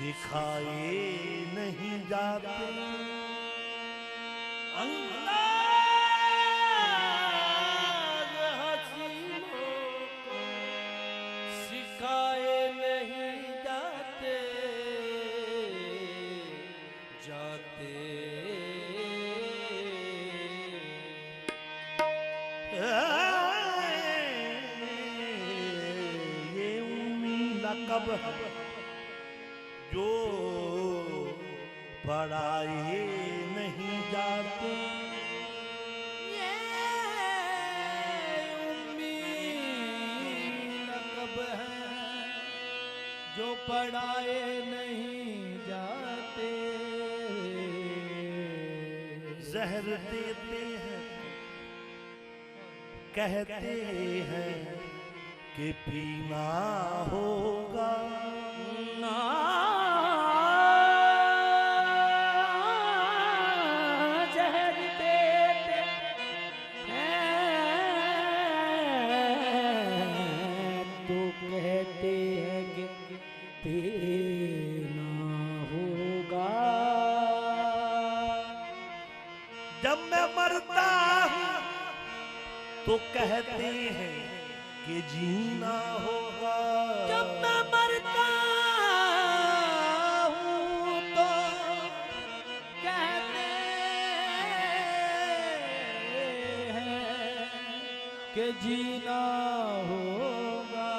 सिखाए नहीं जाते। अंदाज हसीनों को सिखाए नहीं जाते जाते। ये उम्मीद कब जो पढ़ाए नहीं जाते। ये उम्मीद कब है जो पढ़ाए नहीं जाते। जहर देते हैं कहते हैं कि पीना होगा ना। जहर देते हैं तो कहते हैं कि पीना होगा। जब मैं मरता हूँ तो कहते हैं कि जीना होगा। जब मैं मरता हूँ तो कहते हैं कि जीना होगा।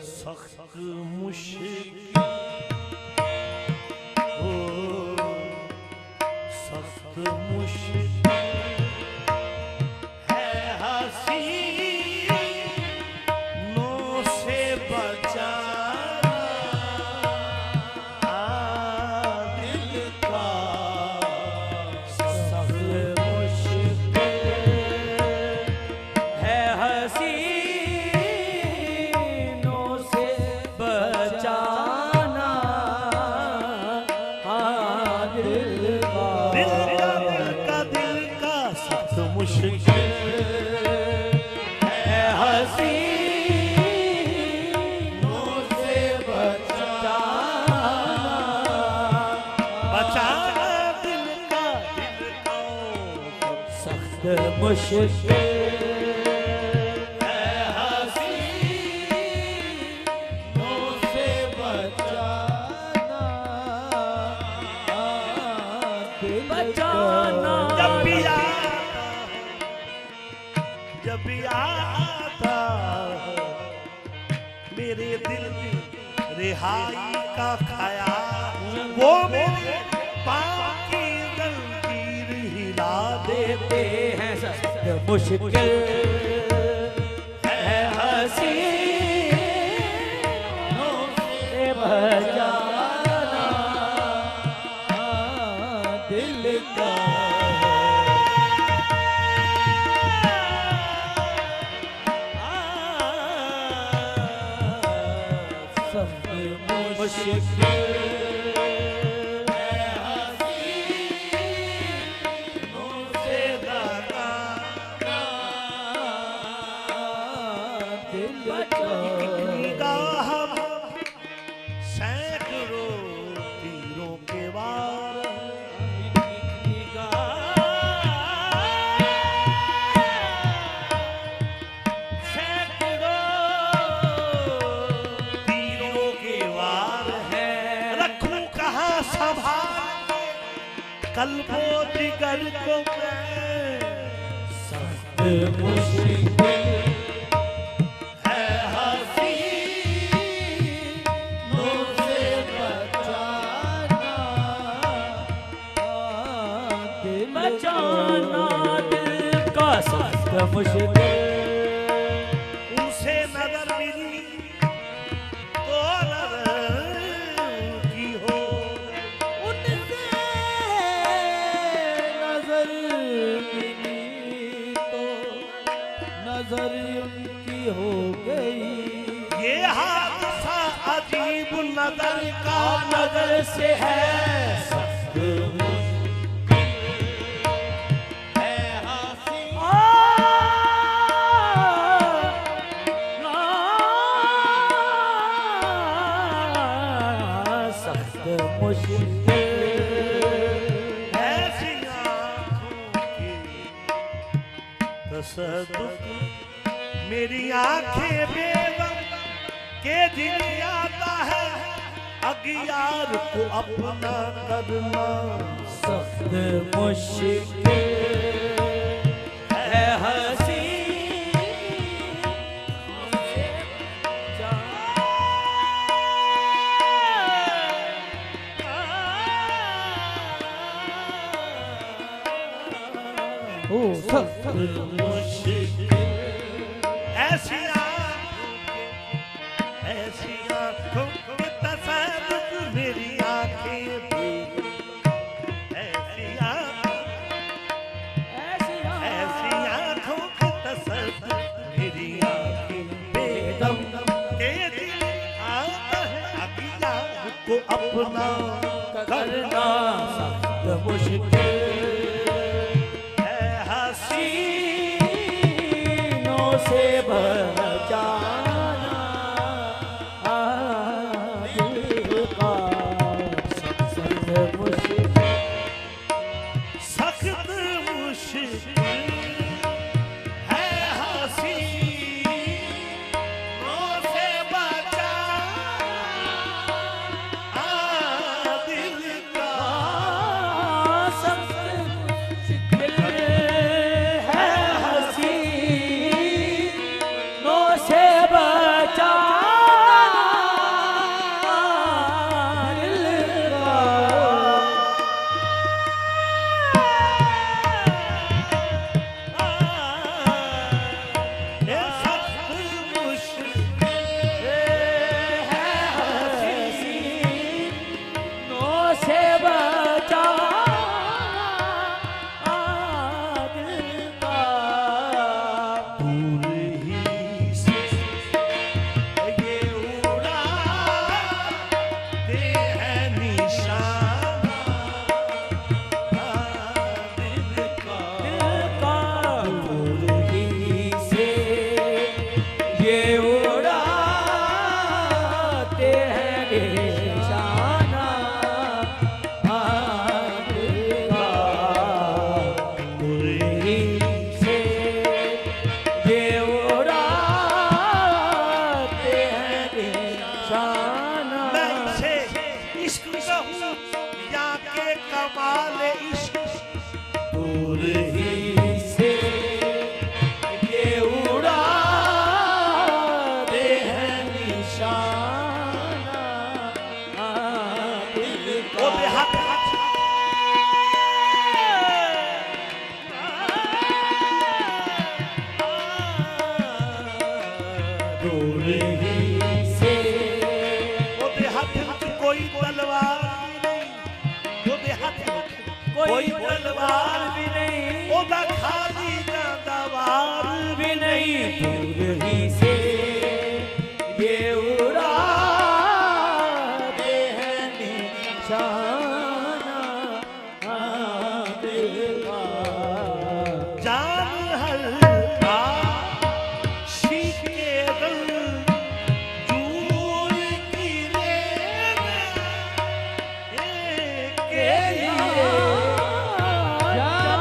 सख्त मुश्किल हो सख्त मुश्किल मुश्किल है हसीनों से बचाना बचाना। जब भी आता मेरे दिल में रिहाई का ख्याल वो मेरे पाँव की जंजीर हिला देते हैं। मुश्किल है हसीनों से बचाना दिल का। सब मुश्किल कल्बो जिगर को सख्त मुश्किल है हसीनों से बचाना दिल का सख्त मुश्किल। उनसे नजर मिली तो नजर उनकी हो गई। ये हादसा अजीब नजर का नजर से है। सख्त मुश्किल है तसद्दुक मेरी आंखें बेगम के दिन आता है, अगियार को अपना करना सख्त मुश्किल है हंसी ओ सख्त मुश्किल ऐसी आंखों के तसद्दुक मेरी आंखें ऐसी आंखों के तसद्दुक मेरी आंखें बेदम के दिल आता है, अगियार को अपना करना सख्त मुश्किल हसीनों से बचाना दिल का सख्त मुश्किल सख्त मुश्किल है हसीनों से बचाना दिल का सख्त मुश्किल है हसीनों से बचाना दिल का ये सख्त मुश्किल है हसीनों से बचाना दिल का दूर ही से ये उड़ाते हैं निशाना दिल का दूर ही से ये उड़ाते हैं निशाना दिल का दूर ही से ये उड़ाते हैं निशाना मैं इसे इश्क कहूँ या के कमाल इश्क दूर ही से ये उड़ाते हैं निशाना दिल वो का बेहद दूर ही से वो बेहद कोई तलवार भी नहीं, वो बेहद कोई तलवार भी नहीं ओदा खाली जानदावार भी नहीं दूर ही से ये उड़ाते हैं निशाना दिल का जान हर आशिक के दिल दूर की लेना के लिए जान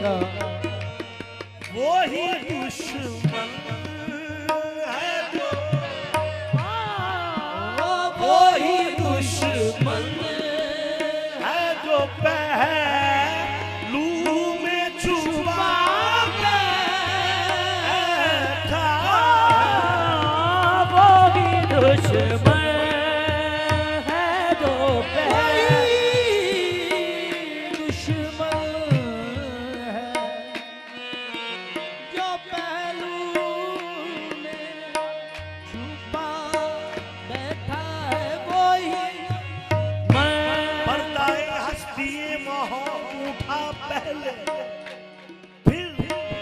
का वो ही दुश्मन है जो वो ही दुश्मन है जो पहलू में छुपा बैठा वो ही दुश्मन है जो दुश्मन है जो पहलू में छुपा बैठा है वो ही पर्दाए हस्ती मोह उठा पहले फिर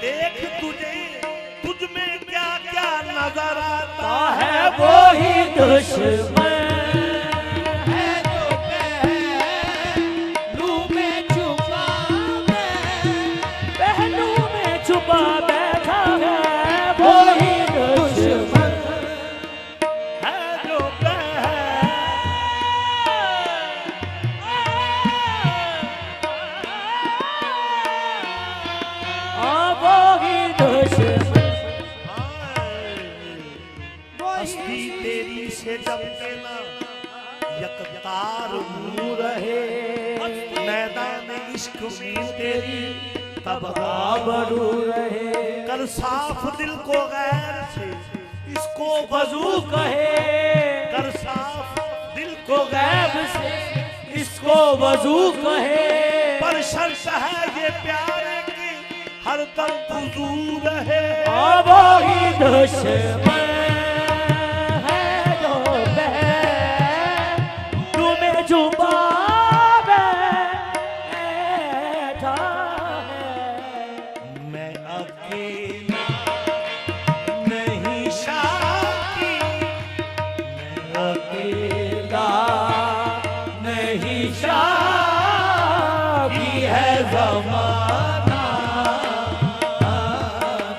देख तुझे तुझ में क्या क्या नजर आता है वो ही दुश्मन है जो पहलू में छुपा बैठा है वो ही दुश्मन है जो वो ही दुश्मन हस्ती तेरी से जब ना यकतार मुँह रहे मैदान इश्क में तेरी तब आबरू रहे कर साफ दिल को गैर से इसको वजू कहे कर साफ दिल को को गैब गैर से इसको वजू कहे पर शर्त है ये प्यारे की हर दम वजू रहे वो ही दुश्मन है जो पहलू में छुपा बैठा है मैं अकेला नहीं शादी मैं अकेला नहीं शादी है ज़माना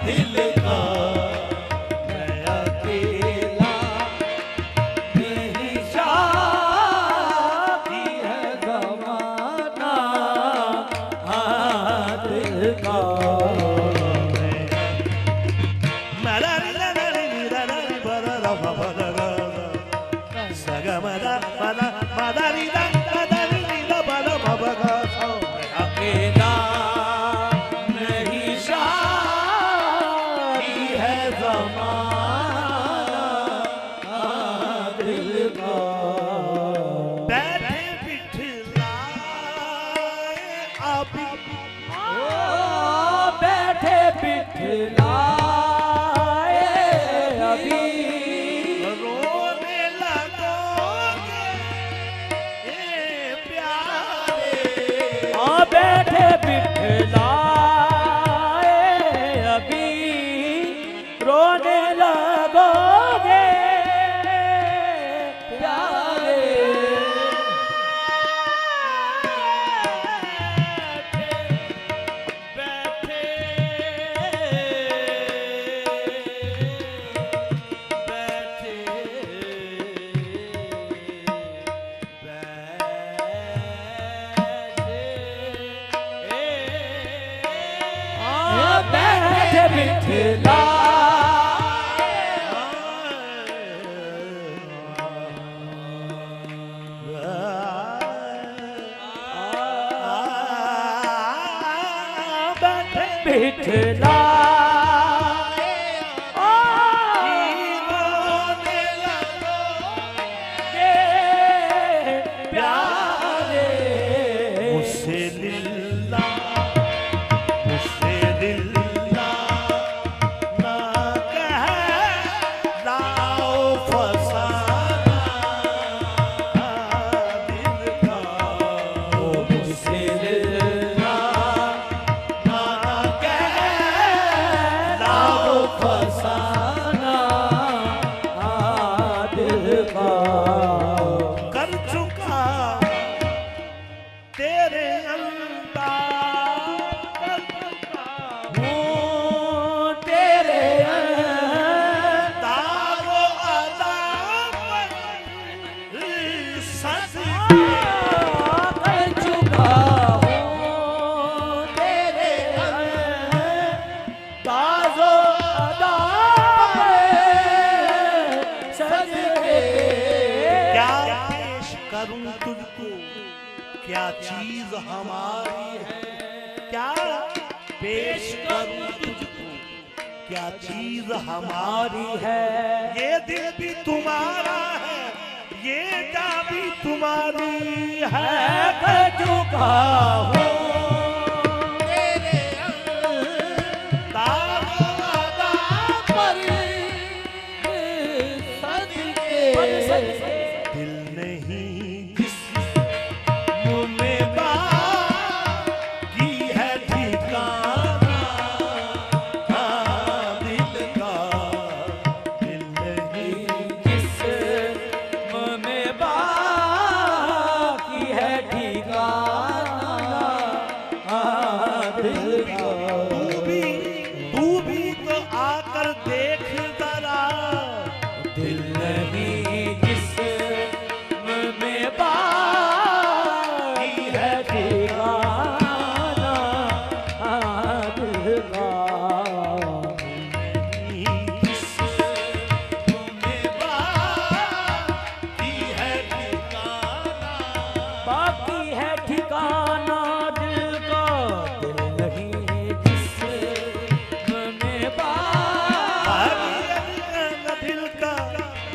दिल का मैं अकेला नहीं शादी है ज़माना दिल का अकेला नहीं शादी है ज़माना दिल का बैठे बिठलाए अभी बैठे बिठलाए अभी रोने लगोगे ए प्यारे बैठे बिठलाए अभी रोने लगोगे प्यारे बैठे बिठला बिठला मुझसे लिल्ला मुझसे लिल्ला ना कह लाओ फसाना दिल का मुझसे ना कह क्या चीज हमारी है, क्या पेश करूं तुझको, क्या चीज हमारी है। ये दिल भी तुम्हारा है, ये जान भी तुम्हारी है। झुका हूँ तेरे दादा पर सदके दिल नहीं किस मुँह में बाकी है ठिकाना, हाँ दिल का दिल नहीं जिस मुँह में बाकी है ठिकाना दिल का। तू भी तो आकर देख जरा, दिल नहीं जिस मुँह में बाकी है ठिकाना दिल का। किस तुम्हें बाकी है ठिकाना, बाकी है ठिकाना दिल का। दिल नहीं जिस मुँह में बाकी है दिल का,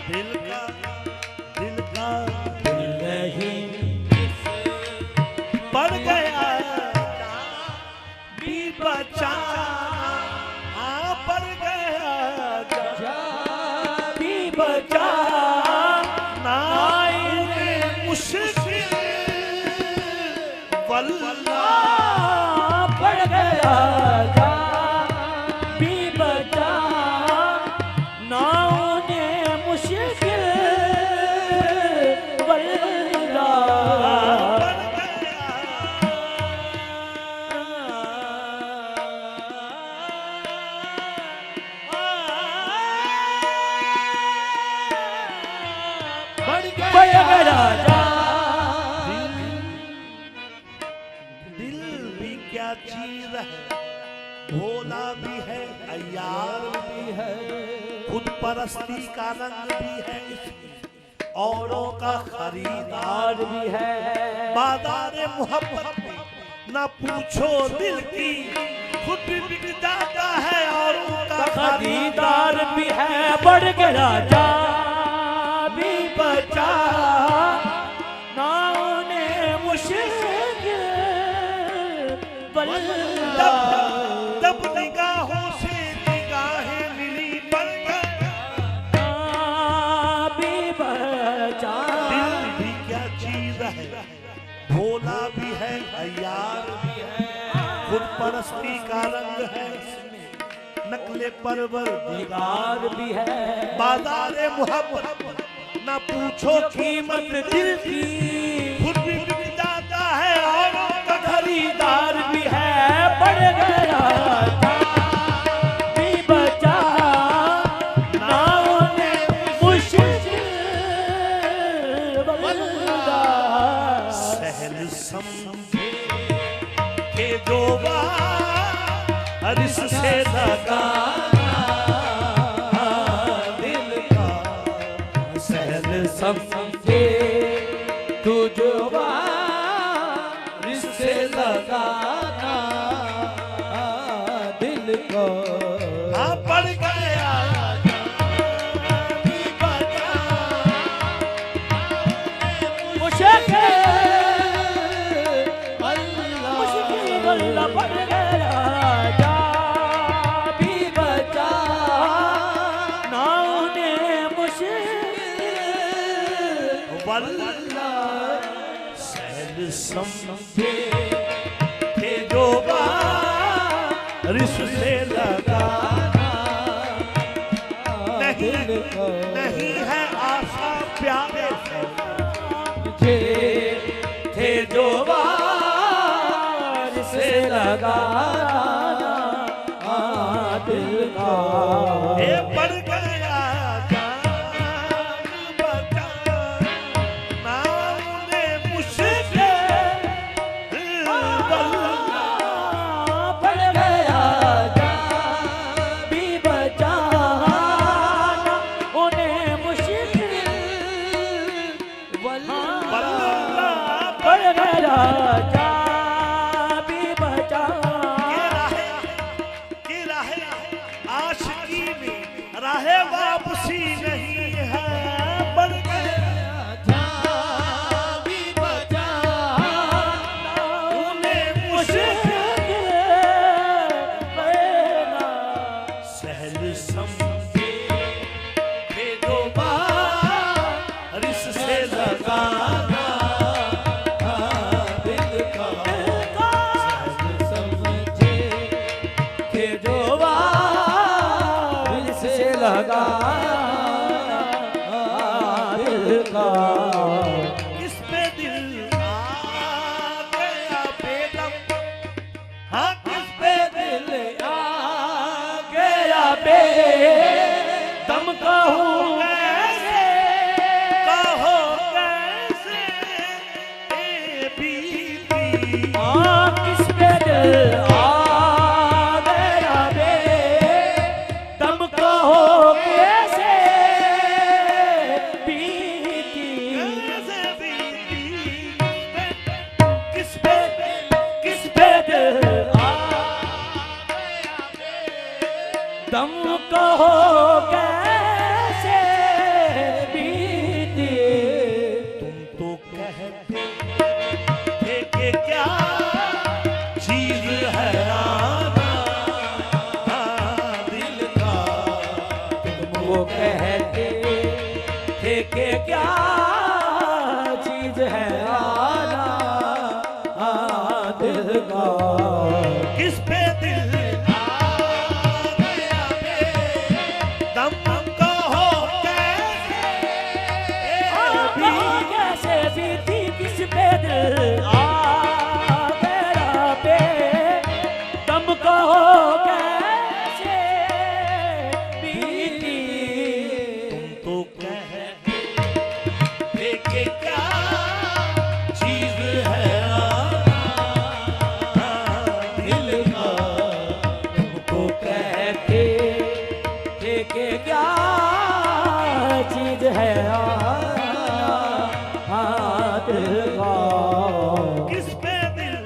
दिल का, दिल का, दिल नहीं पड़ गया भी बचा, हाँ पड़ गया जा भी बचा नाए मुश्किल वल्ला पड़ गया जा भी बचा नाव ने मुश्किल वल्ला। पड़ गया जा दिल भी क्या चीज है, भोला भी है, अय्यार भी है, खुद परस्ती का रंग भी है इसमें, औरों का खरीदार भी है बाजार मोहब्बत में न पूछो दिल की, खुद भी बिक जाता है औरों का खरीदार भी है। बढ़ गया जा भी बचा नाव ने मुश्किल वल्ला। तब निगाहों से निगाहें मिली, बढ़ गया भी बचा दिल भी क्या चीज है, भोला भी है, अय्यार भी है, खुद परस्ती का रंग है इसमें, नकले परवर दीदार भी है। बाजार मोहब्बत न पूछो कीमत दिल की, खुद भी बिक जाता है औरों का खरीदार भी है। बढ़ गया जा भी बचा नाव ने मुश्किल वल्ला। सहल समझे के जो बारिश से लगाना दिल का, सहल समझे तुझो बारिश से लगाना दिल को। हाँ पड़ गया भी बचा मुश्किल वल्ला। बढ़ गया जा भी बचा नाव ने मुश्किल वल्ला। सहल समझे थे जो बारिश से लगाना, नहीं नहीं है आशा प्यारे थे जो बार से लगाना दिल का। ये पड़ गया जान बचा नाम ने मुश्किल वल्ला। पड़ गया जा भी बचाना उन्हें मुश्किल वल्ला। वल्ला पड़ गया राहे वापसी नहीं है, बढ़ गया जहाँ भी बचा उन्हें मुश्किल बना सहल समझे के दो बार इससे लगाना दिल का सहज समझे के जो दिल से लगा दिल का इस पे दिल आ गया बेदम, हाँ किस पे दिल आ गया बे दम कहूँ कैसे कहो कैसे ए बीती किस पे दिल आ गया बे दम कहो कैसे बीती कैसे बीती किस पे दिल आ दम कहो कैसे बीती तुम तो कहते थे कि क्या चीज है आना दिल का वो कहते थे कि क्या चीज है आना दिल का किस पे दिल आ गया दम कहो कैसे कैसे बीती किस पे दिल आ गया पे दम कहो कैसे बीती तो कहते थे कि क्या चीज है दिल का तुमको कहते थे कि क्या चीज है दिल का किस पे दिल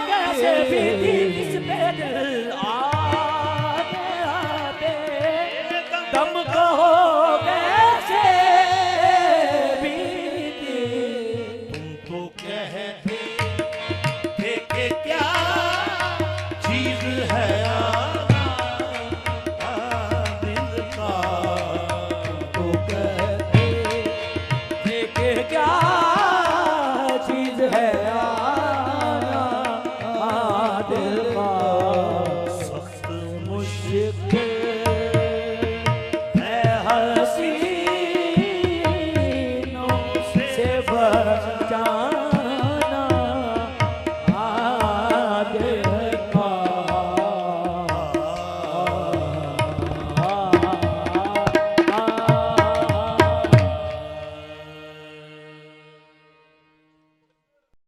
कैसे बीती किस पे दिल आ गया बे दम कहो कैसे बीती तुमको कहते थे कि क्या चीज है दिल का तो कहते थे कि क्या चीज है दिल का सख्त मुश्किल है हसीनों से भरा